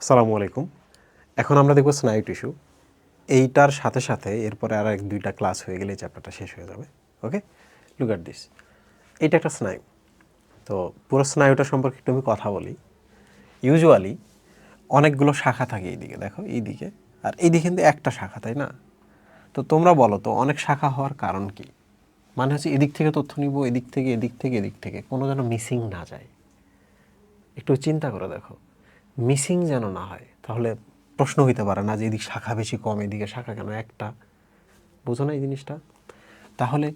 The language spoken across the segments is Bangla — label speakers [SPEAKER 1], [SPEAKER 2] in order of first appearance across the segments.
[SPEAKER 1] আসসালামু আলাইকুম। এখন আমরা দেখব স্নায়ু টিস্যু। এইটার সাথে সাথে এরপরে আর এক দুইটা ক্লাস হয়ে গেলে এই চ্যাপ্টারটা শেষ হয়ে যাবে। ওকে, লুক অ্যাট দিস। এইটা একটা স্নায়ু। তো পুরো স্নায়ুটা সম্পর্কে একটু আমি কথা বলি। ইউজুয়ালি অনেকগুলো শাখা থাকে এইদিকে, দেখো এইদিকে, আর এইদিকে কিন্তু একটা শাখা, তাই না? তো তোমরা বলো তো অনেক শাখা হওয়ার কারণ কি? মানে হচ্ছে এদিক থেকে তথ্য নিব, এদিক থেকে এদিক থেকে এদিক থেকে, কোনো যেন মিসিং না যায়। একটু চিন্তা করে দেখো, মিসিং যেন না হয়। তাহলে প্রশ্ন হইতে পারে না যে এদিক শাখা বেশি কম, এদিকে শাখা কেন একটা? বুঝো না এই জিনিসটা? তাহলে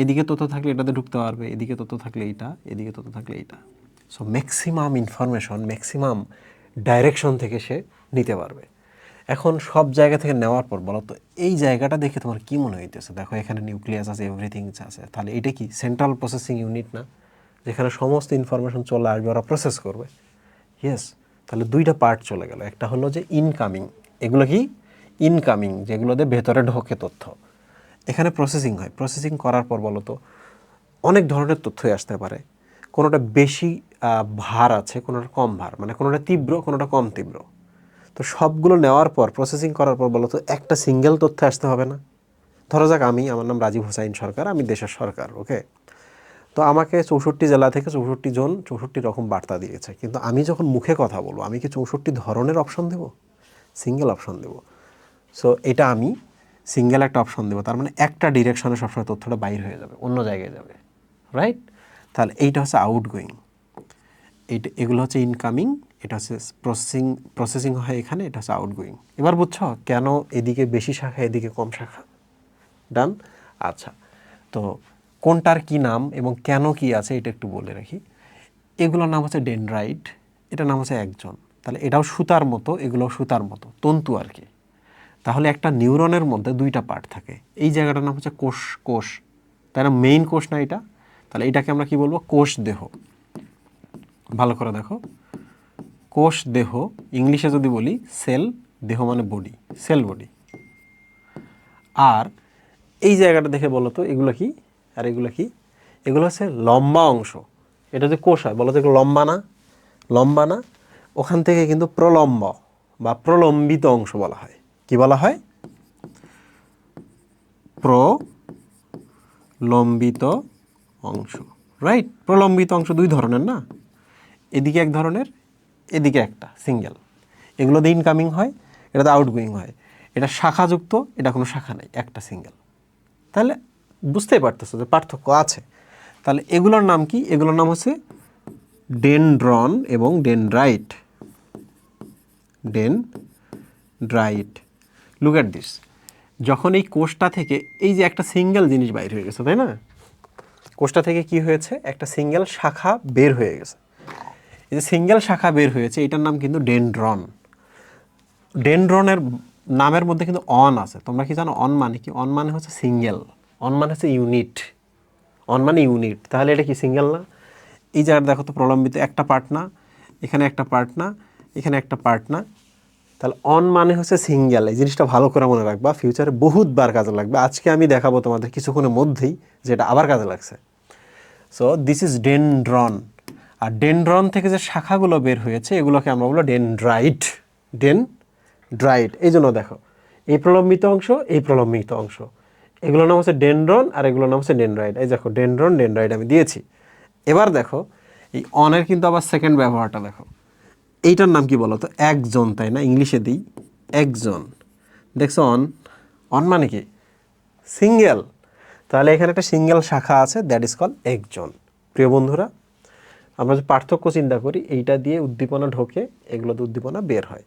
[SPEAKER 1] এদিকে তথ্য থাকলে এটাতে ঢুকতে পারবে, এদিকে তথ্য থাকলে এইটা, এদিকে তথ্য থাকলে এইটা। So maximum information maximum direction থেকে সে নিতে পারবে। এখন সব জায়গা থেকে নেওয়ার পর বলো তো এই জায়গাটা দেখে তোমার কি মনে হইতেছে? দেখো এখানে নিউক্লিয়াস আছে, এভরিথিং আছে, তাহলে এটা কি সেন্ট্রাল প্রসেসিং ইউনিট না, যেখানে সমস্ত ইনফরমেশন চলে আসবে, ওরা প্রসেস করবে। ইয়েস, তাহলে দুইটা পার্ট চলে গেল। একটা হলো যে ইনকামিং, এগুলো কি ইনকামিং, যেগুলোতে ভেতরে ঢোকে তথ্য। এখানে প্রসেসিং হয়, প্রসেসিং করার পর বলো তো অনেক ধরনের তথ্যই আসতে পারে। কোনোটা বেশি ভার আছে, কোনোটা কম ভার, মানে কোনোটা তীব্র, কোনোটা কম তীব্র। তো সবগুলো নেওয়ার পর প্রসেসিং করার পর বলো তো একটা সিঙ্গেল তথ্য আসতে হবে না? ধরো যাক আমার নাম রাজীব হোসাইন সরকার, আমি দেশের সরকার। ওকে, তো আমাকে 64 জেলা থেকে 64 জন 64 রকম বার্তা দিয়েছে, কিন্তু আমি যখন মুখে কথা বলবো আমি কি 64 ধরনের অপশন দেব? সিঙ্গেল অপশন দেব। সো এটা আমি সিঙ্গেল একটা অপশন দেবো, তার মানে একটা ডিরেকশনে সবসময় তথ্যটা বাইর হয়ে যাবে, অন্য জায়গায় যাবে, রাইট? তাহলে এইটা হচ্ছে আউটগোয়িং, এগুলো হচ্ছে ইনকামিং, এটা হচ্ছে প্রসেসিং হয় এখানে, এটা হচ্ছে আউটগোয়িং। এবার বুঝছো কেন এদিকে বেশি শাখা এদিকে কম শাখা? ডান। আচ্ছা, তো কোনটার কি নাম এবং কেন কি আছে এটা একটু বলে রাখি। এগুলোর নাম হচ্ছে ডেনড্রাইট, এটার নাম হচ্ছে একজন। তাহলে এটাও সুতার মতো, এগুলোও সুতার মতো, তন্তু আর কি। তাহলে একটা নিউরনের মধ্যে দুইটা পার্ট থাকে। এই জায়গাটার নাম হচ্ছে কোষ, কোষ, তাই না? মেইন কোষ না এটা? তাহলে এটাকে আমরা কি বলবো? কোষ দেহ। ভালো করে দেখো, কোষ দেহ, ইংলিশে যদি বলি সেল, দেহ মানে বডি, সেল বডি। আর এই জায়গাটা দেখে বলো তো এগুলো কি আর এগুলো কি? এগুলো হচ্ছে লম্বা অংশ। এটা যে কোষ হয় বলো তো এগুলো লম্বা না? লম্বা না? ওখান থেকে কিন্তু প্রলম্ব বা প্রলম্বিত অংশ বলা হয়। কি বলা হয়? প্রলম্বিত অংশ, রাইট? প্রলম্বিত অংশ দুই ধরনের না, এদিকে এক ধরনের, এদিকে একটা সিঙ্গেল। এগুলো দিয়ে ইনকামিং হয়, এটাতে আউটগোয়িং হয়। এটা শাখাযুক্ত, এটা কোনো শাখা নেই, একটা সিঙ্গেল। তাহলে বুঝতেই পারতেছো যে পার্থক্য আছে। তাহলে এগুলোর নাম কি? এগুলোর নাম হচ্ছে ডেনড্রন এবং dendrite. Dendrite. Look at this. যখন এই কোষটা থেকে এই যে একটা সিঙ্গেল জিনিস বাইর হয়ে গেছে, তাই না? কোষটা থেকে কি হয়েছে? একটা সিঙ্গেল শাখা বের হয়ে গেছে। এই যে সিঙ্গেল শাখা বের হয়েছে, এটার নাম কিন্তু ডেনড্রন। ডেনড্রনের নামের মধ্যে কিন্তু অন আছে। তোমরা কি জানো অন মানে কি? অন মানে হচ্ছে সিঙ্গেল, অন মানে হচ্ছে ইউনিট, অন মানে ইউনিট। তাহলে এটা কি সিঙ্গেল না? এই জায়গাটা দেখো তো, প্রলম্বিত একটা পার্ট না, এখানে একটা পার্ট না, এখানে একটা পার্ট না। তাহলে অন মানে হচ্ছে সিঙ্গেল। এই জিনিসটা ভালো করে মনে রাখবা, ফিউচারে বহুতবার কাজে লাগবে। আজকে আমি দেখাবো তোমাদের কিছুক্ষণের মধ্যেই যেটা আবার কাজে লাগছে। So this is dendron. আর ডেনড্রন থেকে যে শাখাগুলো বের হয়েছে এগুলোকে আমরা বলবো ডেনড্রাইট। ডেনড্রাইট। এই জন্য দেখো এই প্রলম্বিত অংশ, এই প্রলম্বিত অংশ, এগুলোর নাম হচ্ছে ডেনড্রন আর এগুলোর নাম হচ্ছে ডেনড্রাইট। এই দেখো ডেনড্রন, ডেনড্রাইট আমি দিয়েছি। এবার দেখো এই অনের কিন্তু আবার সেকেন্ড ব্যবহারটা দেখো। এইটার নাম কি বলো তো? একজন, তাই না? ইংলিশে দিই একজন। দেখছো অন, অন মানে কি? সিঙ্গেল। তাহলে এখানে একটা সিঙ্গেল শাখা আছে, দ্যাট ইজ কল একজন। প্রিয় বন্ধুরা, আমরা যে পার্থক্য চিন্তা করি, এইটা দিয়ে উদ্দীপনা ঢোকে, এগুলোতে উদ্দীপনা বের হয়।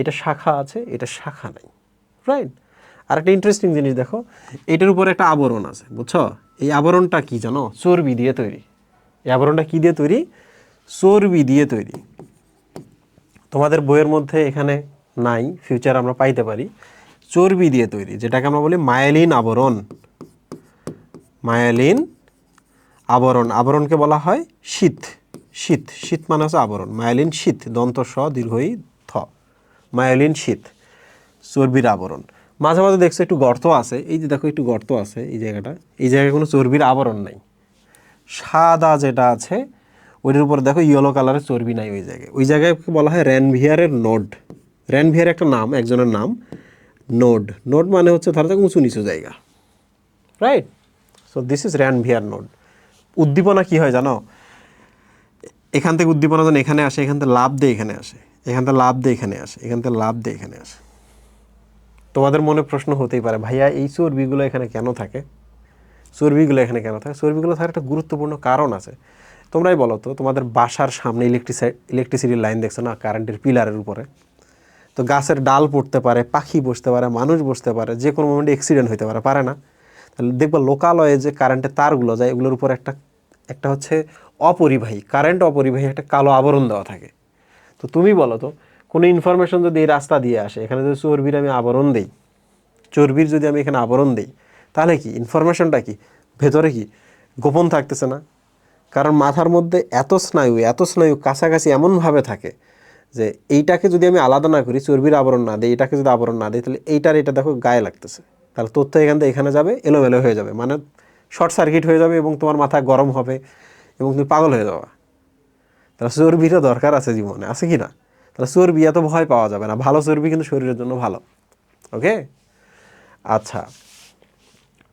[SPEAKER 1] এটা শাখা আছে, এটা শাখা নাই, রাইট? আর একটা ইন্টারেস্টিং জিনিস দেখো, এটার উপরে একটা আবরণ আছে, বুঝছো? এই আবরণটা কি জানো? চর্বি দিয়ে তৈরি। এই আবরণটা কি দিয়ে তৈরি? চর্বি দিয়ে তৈরি। তোমাদের বইয়ের মধ্যে এখানে নাই, ফিউচার আমরা পাইতে পারি। চর্বি দিয়ে তৈরি, যেটাকে আমরা বলি মায়েলিন আবরণ। মায়েলিন আবরণ। আবরণকে বলা হয় শীত। শীত, শীত মানে হচ্ছে আবরণ। মায়েলিন শীত, দন্ত স দীর্ঘই থ, মায়েলিন শীত, চর্বির আবরণ। মাঝে মাঝে দেখছো একটু গর্ত আছে, এই যে দেখো একটু গর্ত আছে এই জায়গাটা, এই জায়গায় কোনো চর্বির আবরণ নাই। সাদা যেটা আছে ওইটার উপর দেখো ইয়েলো কালারের চর্বি নাই ওই জায়গায় বলা হয় র্যানভিয়ারের নোড। র্যানভিয়ার একটা নাম, একজনের নাম। নোড মানে হচ্ছে ধরো উঁচু নিচু জায়গা, right? So this is Ranvier node. উদ্দীপনা কি হয় জানো? এখান থেকে উদ্দীপনা যখন এখানে আসে, এখান থেকে লাভ দিয়ে এখানে আসে, এখান থেকে লাভ দিয়ে এখানে আসে, এখান থেকে লাভ দিয়ে এখানে আসে। তোমাদের মনে প্রশ্ন হতেই পারে, ভাইয়া এই চর্বিগুলো এখানে কেন থাকে? চর্বিগুলো এখানে কেন থাকে? চর্বিগুলো থাকার একটা গুরুত্বপূর্ণ কারণ আছে। তোমরাই বলো তো, তোমাদের বাসার সামনে ইলেকট্রিসিটির লাইন দেখছো না, কারেন্টের পিলারের উপরে? তো গাছের ডাল পড়তে পারে, পাখি বসতে পারে, মানুষ বসতে পারে, যে কোনো মোমেন্টে অ্যাক্সিডেন্ট হতে পারে, পারে না? তাহলে দেখবা লোকালয়ে যে কারেন্টের তারগুলো যায়, এগুলোর উপর একটা হচ্ছে অপরিবাহী, কারেন্ট অপরিবাহী একটা কালো আবরণ দেওয়া থাকে। তো তুমি বলো তো, কোনো ইনফরমেশন যদি এই রাস্তা দিয়ে আসে, এখানে যদি চর্বির আমি আবরণ দিই, চর্বির যদি আমি এখানে আবরণ দিই, তাহলে কি ইনফরমেশনটা কি ভেতরে কি গোপন থাকতেছে না? কারণ মাথার মধ্যে এত স্নায়ু কাছাকাছি এমনভাবে থাকে যে এইটাকে যদি আমি আলাদা না করি, চর্বির আবরণ না দিই, এটাকে যদি আবরণ না দিই, তাহলে এটা দেখো গায়ে লাগতেছে, তাহলে তথ্য এখান থেকে এখানে যাবে, এলোমেলো হয়ে যাবে, মানে শর্ট সার্কিট হয়ে যাবে এবং তোমার মাথা গরম হবে এবং তুমি পাগল হয়ে যাবে। তাহলে চর্বিরও দরকার আছে জীবনে, আছে কি না? তাহলে চর্বি এত ভয় পাওয়া যাবে না, ভালো চর্বি কিন্তু শরীরের জন্য ভালো। ওকে, আচ্ছা,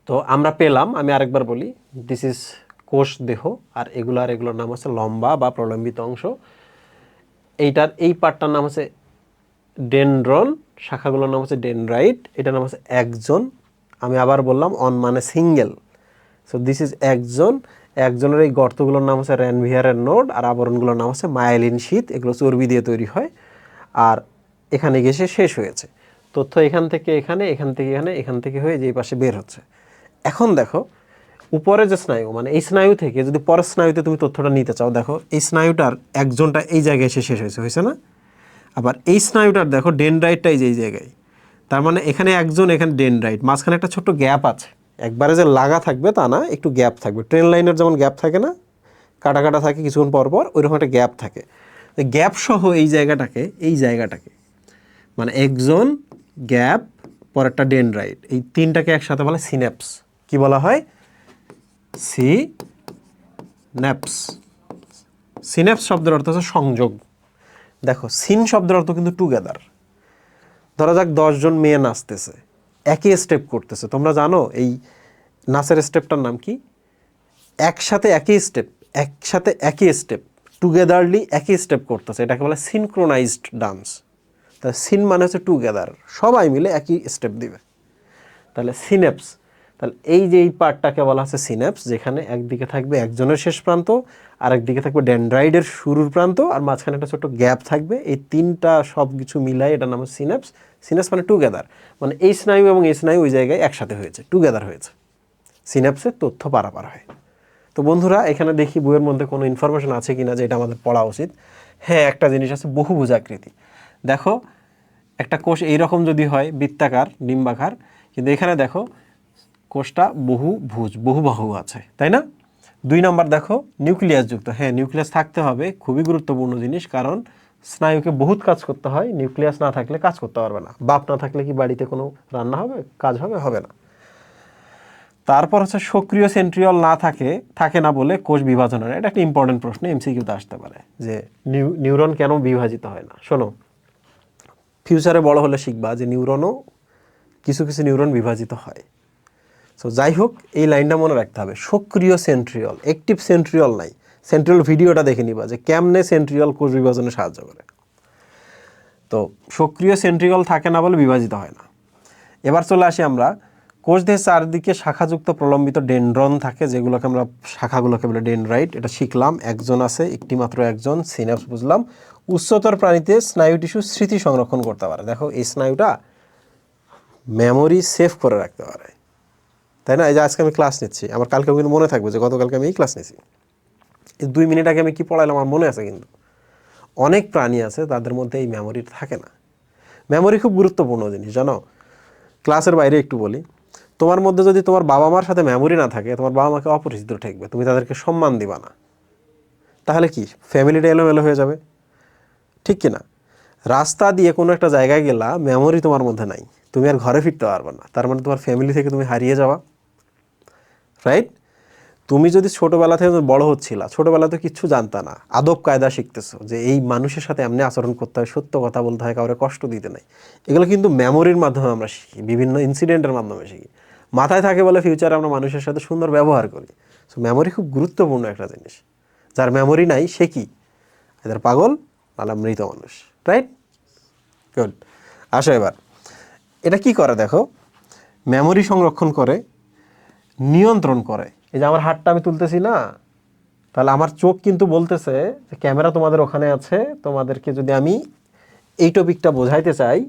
[SPEAKER 1] তো আমরা পেলাম, আমি আরেকবার বলি, দিস ইজ কোষ দেহ, আর এগুলোর নাম হচ্ছে লম্বা বা প্রলম্বিত অংশ। এইটার এই পার্টটার নাম হচ্ছে ডেনড্রন, শাখাগুলোর নাম হচ্ছে ডেনড্রাইট, এটার নাম হচ্ছে একজন। আমি আবার বললাম, অন মানে সিঙ্গেল। সো দিস ইজ একজনের এই গর্তগুলোর নাম হচ্ছে র্যানভিয়ারের নোড, আর আবরণগুলোর নাম হচ্ছে মায়েলিন শীথ। এগুলো চর্বি দিয়ে তৈরি হয়, আর এখানে গেছে শেষ হয়েছে তথ্য, এখান থেকে এখানে, এখান থেকে এখানে, এখান থেকে হয়ে যে পাশে বের হচ্ছে। এখন দেখো উপরে যে স্নায়ু, মানে এই স্নায়ু থেকে যদি পরের স্নায়ুতে তুমি তথ্যটা নিতে চাও, দেখো এই স্নায়ুটার একজনটা এই জায়গায় এসে শেষ হয়েছে না? আবার এই স্নায়ুটার দেখো ডেনড্রাইটটা এই জায়গায়, তার মানে এখানে একজন, এখানে ডেনড্রাইট, মাঝখানে একটা ছোট্ট গ্যাপ আছে। একবারে যে লাগা থাকবে তা না, একটু গ্যাপ থাকবে। ট্রেন লাইনের যেমন গ্যাপ থাকে না, কাটা কাটা থাকে কিছুক্ষণ পর পর, ওইরকম একটা গ্যাপ থাকে। গ্যাপ সহ এই জায়গাটাকে মানে একজন, গ্যাপ, পরেরটা ডেনড্রাইট, এই তিনটাকে একসাথে বলে সিন্যাপস। কি বলা হয়? সিন্যাপস শব্দের অর্থ হচ্ছে সংযোগ। দেখো সিন শব্দের অর্থ কিন্তু টুগেদার। ধরা যাক 10 জন মেয়ে নাচতেছে, একই স্টেপ করতেছে। তোমরা জানো এই নাচের স্টেপটার নাম কি? একসাথে একই স্টেপ টুগেদারলি একই স্টেপ করতেছে, এটাকে বলে সিনক্রোনাইজড ডান্স। তা সিন মানে হচ্ছে টুগেদার, সবাই মিলে একই স্টেপ দিবে, তাহলে সিন্যাপস। তাহলে এই পার্টটাকে বলা হচ্ছে সিন্যাপস, যেখানে একদিকে থাকবে একজনের শেষ প্রান্ত, আর একদিকে থাকবে ডেনড্রাইডের শুরুর প্রান্ত, আর মাঝখানে একটা ছোট্ট গ্যাপ থাকবে। এই তিনটা সব কিছু মিলাই এটার নাম হচ্ছে সিন্যাপস। সিন্যাপস মানে টুগেদার, মানে এই স্নায়ু এবং এই স্নায়ু ওই জায়গায় একসাথে হয়েছে, টুগেদার হয়েছে, সিন্যাপসে তথ্য পারাপার হয়। তো বন্ধুরা, এখানে দেখি বইয়ের মধ্যে কোনো ইনফরমেশন আছে কিনা যে এটা আমাদের পড়া উচিত। হ্যাঁ, একটা জিনিস আছে, বহুভুজাকৃতি। দেখো একটা কোষ এইরকম যদি হয়, বৃত্তাকার, ডিম্বাকার, কিন্তু এখানে দেখো কোষটা বহুবাহু আছে, তাই না? 2 নম্বর দেখো নিউক্লিয়াস যুক্ত। হ্যাঁ, নিউক্লিয়াস থাকতে হবে, খুবই গুরুত্বপূর্ণ জিনিস, কারণ স্নায়ুকে বহুত কাজ করতে হয়, নিউক্লিয়াস না থাকলে কাজ করতে পারবে না। বাপ না থাকলে কি বাড়িতে কোনো রান্না হবে, কাজ হবে না। তারপর হচ্ছে সক্রিয় সেন্ট্রিওল থাকে না বলে কোষ বিভাজন হয়। এটা একটা ইম্পর্টেন্ট প্রশ্ন, এমসিকিউতে আসতে পারে যে নিউরন কেন বিভাজিত হয় না। শোনো, ফিউচারে বড় হলে শিখবা যে কিছু নিউরন বিভাজিত হয়। সো যাই হোক, এই লাইনটা মনে রাখতে হবে, সক্রিয় সেন্ট্রিওল, অ্যাক্টিভ সেন্ট্রিওল নাই। সেন্ট্রিওল ভিডিওটা দেখে নিবা যে কেমনে সেন্ট্রিওল কোষ বিভাজনে সাহায্য করে। তো সক্রিয় সেন্ট্রিওল থাকে না বলে বিভাজিত হয় না। এবার চলে আসি আমরা, কোষ দেহের চারদিকে শাখাযুক্ত প্রলম্বিত ডেনড্রন থাকে, শাখাগুলোকে বলে ডেনড্রাইট। এটা শিখলাম, একজন আছে, একটিমাত্র একজন, সিন্যাপস বুঝলাম। উচ্চতর প্রাণীতে স্নায়ু টিস্যু স্মৃতি সংরক্ষণ করতে পারে। দেখো এই স্নায়ুটা মেমোরি সেভ করে রাখতে পারে, তাই না? এই যে আজকে আমি ক্লাস নিচ্ছি, আমার কালকে কিন্তু মনে থাকবে যে গতকালকে আমি এই ক্লাস নিচ্ছি, এই 2 মিনিট আগে আমি কি পড়াইলাম আমার মনে আছে। কিন্তু অনেক প্রাণী আছে তাদের মধ্যে এই মেমোরি থাকে না। মেমোরি খুব গুরুত্বপূর্ণ জিনিস, জানো? ক্লাসের বাইরে একটু বলি, তোমার মধ্যে যদি তোমার বাবা মার সাথে মেমোরি না থাকে, তোমার বাবা মাকে অপরিচিত ঠেকবে, তুমি তাদেরকে সম্মান দিবা না, তাহলে কি ফ্যামিলিটা এলোমেলো হয়ে যাবে, ঠিক কি না? রাস্তা দিয়ে কোনো একটা জায়গায় গেলা, মেমোরি তোমার মধ্যে নাই, তুমি আর ঘরে ফিরতে পারবে না, তার মানে তোমার ফ্যামিলি থেকে তুমি হারিয়ে যাওয়া, রাইট? তুমি যদি ছোটোবেলা থেকে বড় হচ্ছিলা, ছোটোবেলাতে কিচ্ছু জানতা না, আদব কায়দা শিখতেছো যে এই মানুষের সাথে এমনি আচরণ করতে হয়, সত্য কথা বলতে হয়, কাউকে কষ্ট দিতে নাই, এগুলো কিন্তু মেমোরির মাধ্যমে আমরা শিখি, বিভিন্ন ইনসিডেন্টের মাধ্যমে শিখি। মাথায় থাকে বলে ফিউচারে আমরা মানুষের সাথে সুন্দর ব্যবহার করি। সো মেমোরি খুব গুরুত্বপূর্ণ একটা জিনিস। যার মেমোরি নাই সে কি, এদের পাগল, নাহলে মৃত মানুষ। Right, good. আসো এবার এটা কি করে দেখো, মেমোরি সংরক্ষণ করে, নিয়ন্ত্রণ করে। এই যে আমার হাতটা আমি তুলতেছি না, তাহলে আমার চোখ কিন্তু বলতেছে যে ক্যামেরা তোমাদের ওখানে আছে, তোমাদেরকে যদি আমি এই টপিকটা বোঝাইতে চাই,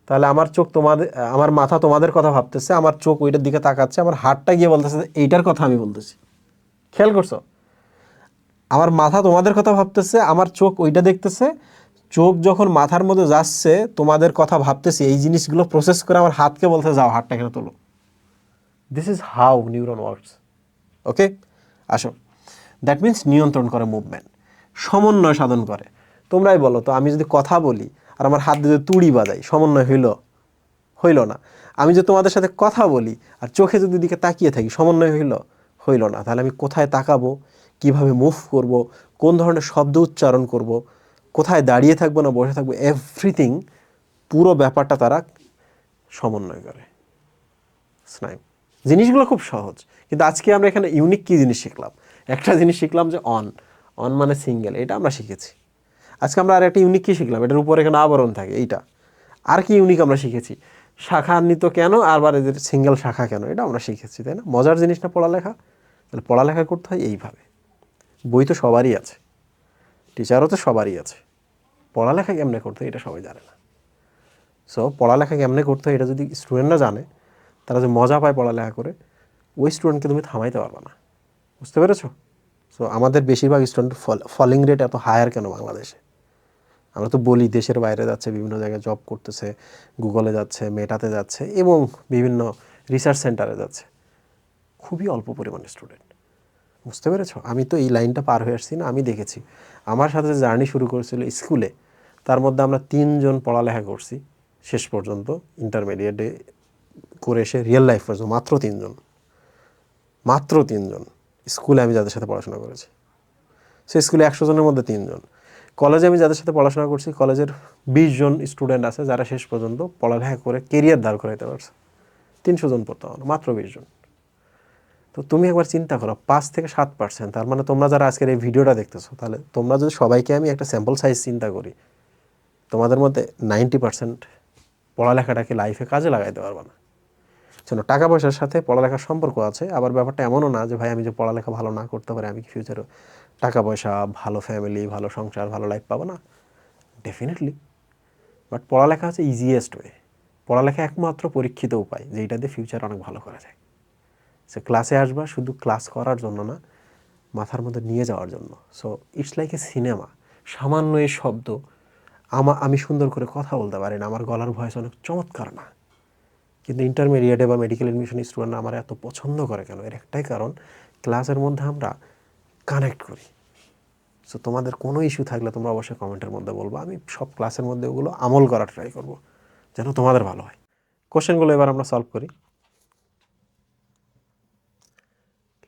[SPEAKER 1] তাহলে আমার চোখ তোমাদের, আমার মাথা তোমাদের কথা ভাবতেছে, আমার চোখ ওইটার দিকে তাকাচ্ছে, আমার হাতটা গিয়ে বলতেছে এইটার কথা আমি বলতেছি। খেয়াল করছো? আমার মাথা তোমাদের কথা ভাবতেছে, আমার চোখ ওইটা দেখতেছে, চোখ যখন মাথার মধ্যে যাচ্ছে তোমাদের কথা ভাবতেছি, এই জিনিসগুলো প্রসেস করে আমার হাতকে বলতে যাও হাতটা এখানে তোলো। This is how neuron works. Okay, আসো। দ্যাট মিন্স নিয়ন্ত্রণ করে মুভমেন্ট, সমন্বয় সাধন করে। তোমরাই বলো তো, আমি যদি কথা বলি আর আমার হাত দিয়ে তুড়ি বাজাই, সমন্বয় হইল না। আমি যে তোমাদের সাথে কথা বলি আর চোখে যদি দিকে তাকিয়ে থাকি, সমন্বয় হইল না। তাহলে আমি কোথায় তাকাবো, কিভাবে মুভ করব, কোন ধরনের শব্দ উচ্চারণ করব, কোথায় দাঁড়িয়ে থাকবো না বসে থাকবো, এভরিথিং, পুরো ব্যাপারটা তারা সমন্বয় করে। স্নায়ু জিনিসগুলো খুব সহজ, কিন্তু আজকে আমরা এখানে ইউনিক কী জিনিস শিখলাম? একটা জিনিস শিখলাম যে অন মানে সিঙ্গেল, এটা আমরা শিখেছি। আজকে আমরা আর একটা ইউনিক কী শিখলাম, এটার উপরে এখানে আবরণ থাকে, এইটা। আর কি ইউনিক আমরা শিখেছি? শাখান্বিত কেন, আবার এদের সিঙ্গেল শাখা কেন, এটা আমরা শিখেছি, তাই না? মজার জিনিস না পড়ালেখা? তাহলে পড়ালেখা করতে হয় এইভাবে। বই তো সবারই আছে, টিচারও তো সবারই আছে, পড়ালেখা কেমনে করতে হয় এটা সবাই জানে না। সো পড়ালেখা কেমনে করতে হয় এটা যদি স্টুডেন্টরা জানে, তারা যে মজা পায় পড়ালেখা করে, ওই স্টুডেন্টকে তুমি থামাইতে পারবে না। বুঝতে পেরেছো? সো আমাদের বেশিরভাগ স্টুডেন্ট ফলিং রেট এত হায়ার কেন বাংলাদেশে? আমরা তো বলি দেশের বাইরে যাচ্ছে, বিভিন্ন জায়গায় জব করতেছে, গুগলে যাচ্ছে, মেটাতে যাচ্ছে, এবং বিভিন্ন রিসার্চ সেন্টারে যাচ্ছে, খুবই অল্প পরিমাণে স্টুডেন্ট। বুঝতে পেরেছো? আমি তো এই লাইনটা পার হয়ে আসছি না, আমি দেখেছি। আমার সাথে যে জার্নি শুরু করেছিল স্কুলে, তার মধ্যে আমরা 3 জন পড়ালেখা করছি শেষ পর্যন্ত, ইন্টারমিডিয়েটে করে এসে রিয়েল লাইফ পর্যন্ত মাত্র 3 জন, মাত্র 3 জন স্কুলে আমি যাদের সাথে পড়াশোনা করেছি। সে স্কুলে 100 জনের মধ্যে 3 জন। কলেজে আমি যাদের সাথে পড়াশোনা করছি, কলেজের 20 জন স্টুডেন্ট আছে যারা শেষ পর্যন্ত পড়ালেখা করে কেরিয়ার দাঁড় করাইতে পারছে। 300 জন পড়তে হবে, মাত্র 20 জন। তো তুমি একবার চিন্তা করো, 5-7%, তার মানে তোমরা যারা আজকের এই ভিডিওটা দেখতেছো, তাহলে তোমরা যদি সবাইকে আমি একটা স্যাম্পল সাইজ চিন্তা করি, তোমাদের মধ্যে 90% পড়ালেখাটাকে লাইফে কাজে লাগাইতে পারবে না। শোনো, টাকা পয়সার সাথে পড়ালেখার সম্পর্ক আছে, আবার ব্যাপারটা এমনও না যে ভাই আমি যে পড়ালেখা ভালো না করতে পারি, আমি কি ফিউচারে টাকা পয়সা, ভালো ফ্যামিলি, ভালো সংসার, ভালো লাইফ পাবো না? ডেফিনেটলি। বাট পড়ালেখা হচ্ছে ইজিয়েস্ট ওয়ে, পড়ালেখা একমাত্র পরীক্ষিত উপায় যেটা দিয়ে ফিউচার অনেক ভালো করা যায়। সে ক্লাসে আসবা শুধু ক্লাস করার জন্য না, মাথার মধ্যে নিয়ে যাওয়ার জন্য। So it's like a cinema. সামান্য এই শব্দ, আমি সুন্দর করে কথা বলতে পারি না, আমার গলার ভয়েস অনেক চমৎকার না, কিন্তু ইন্টারমিডিয়েটে বা মেডিকেল এডমিশন স্টুডেন্টরা আমার এত পছন্দ করে কেন? এর একটাই কারণ, ক্লাসের মধ্যে আমরা কানেক্ট করি। সো তোমাদের কোনো ইস্যু থাকলে তোমরা অবশ্যই কমেন্টের মধ্যে বলবো, আমি সব ক্লাসের মধ্যে ওগুলো আমল করার ট্রাই করব যেন তোমাদের ভালো হয়। কোশ্চেনগুলো এবার আমরা সলভ করি।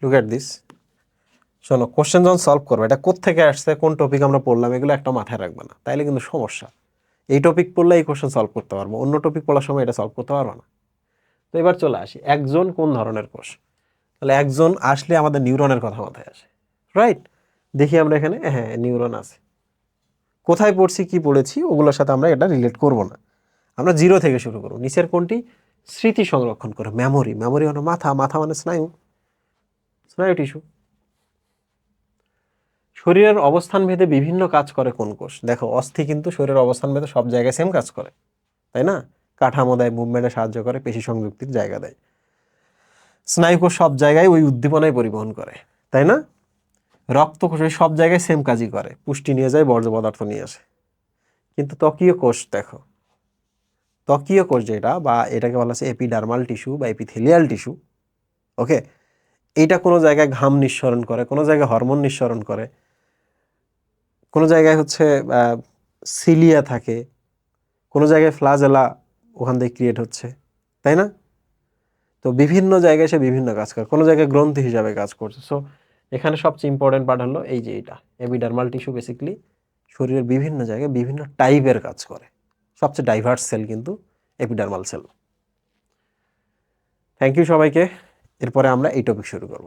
[SPEAKER 1] Look at this. শোনো, কোশ্চেন যখন সলভ করবে, এটা কোত্থেকে আসছে, কোন টপিক আমরা পড়লাম, এগুলো একটা মাথায় রাখবে না, তাইলে কিন্তু সমস্যা। এই টপিক পড়লে এই কোশ্চেন সলভ করতে পারবো, অন্য টপিক পড়ার সময় এটা সলভ করতে পারবো না। তো এবার চলে আসি, একজন কোন ধরনের কোষ? তাহলে একজন আসলে আমাদের নিউরনের কথা মাথায় আসে, রাইট? দেখি আমরা এখানে, হ্যাঁ নিউরন আছে। কোথায় পড়ছি, কি পড়েছি, ওগুলোর সাথে আমরা এটা রিলেট করব না। আমরা জিরো থেকে শুরু করব। নিচের কোনটি স্মৃতি সংরক্ষণ করে? মেমোরি। মেমোরি মানে মাথা, মাথা মানে স্নায়ু, স্নায়ু টিস্যু। শরীরের অবস্থান ভেদে বিভিন্ন কাজ করে কোন কোষ? দেখো, অস্থি কিন্তু শরীরের অবস্থান ভেদে সব জায়গায় সেম কাজ করে, তাই না? কাঠামো দেয়, মুভমেন্টে সাহায্য করে, পেশি সংযুক্তির জায়গা দেয়। স্নায়ুকোষ সব জায়গায় ওই উদ্দীপনায় পরিবহন করে, তাই না? রক্তকোষ সব জায়গায় সেম কাজই করে, পুষ্টি নিয়ে যায়, বর্জ্য পদার্থ নিয়ে আসে। কিন্তু ত্বকীয় কোষ দেখো, ত্বকীয় কোষ যেটা, বা এটাকে বলা হচ্ছে এপিডার্মাল টিস্যু বা এপিথেলিয়াল টিস্যু, ওকে? এইটা কোনো জায়গায় ঘাম নিঃসরণ করে, কোনো জায়গায় হরমোন নিঃসরণ করে, কোনো জায়গায় হচ্ছে সিলিয়া থাকে, কোনো জায়গায় ফ্লাজেলা ওখান থেকে ক্রিয়েট হচ্ছে, তাই না? তো বিভিন্ন জায়গায় সে বিভিন্ন কাজ করে, কোনো জায়গায় গ্রন্থি হিসাবে কাজ করছে। সো এখানে সবচেয়ে ইম্পর্টেন্ট পার্ট হলো এই যে এটা এপিডার্মাল টিস্যু বেসিক্যালি শরীরের বিভিন্ন জায়গায় বিভিন্ন টাইপের কাজ করে। সবচেয়ে ডাইভার্স সেল কিন্তু এপিডার্মাল সেল। থ্যাংক ইউ সবাইকে। এরপরে আমরা এই টপিক শুরু করব।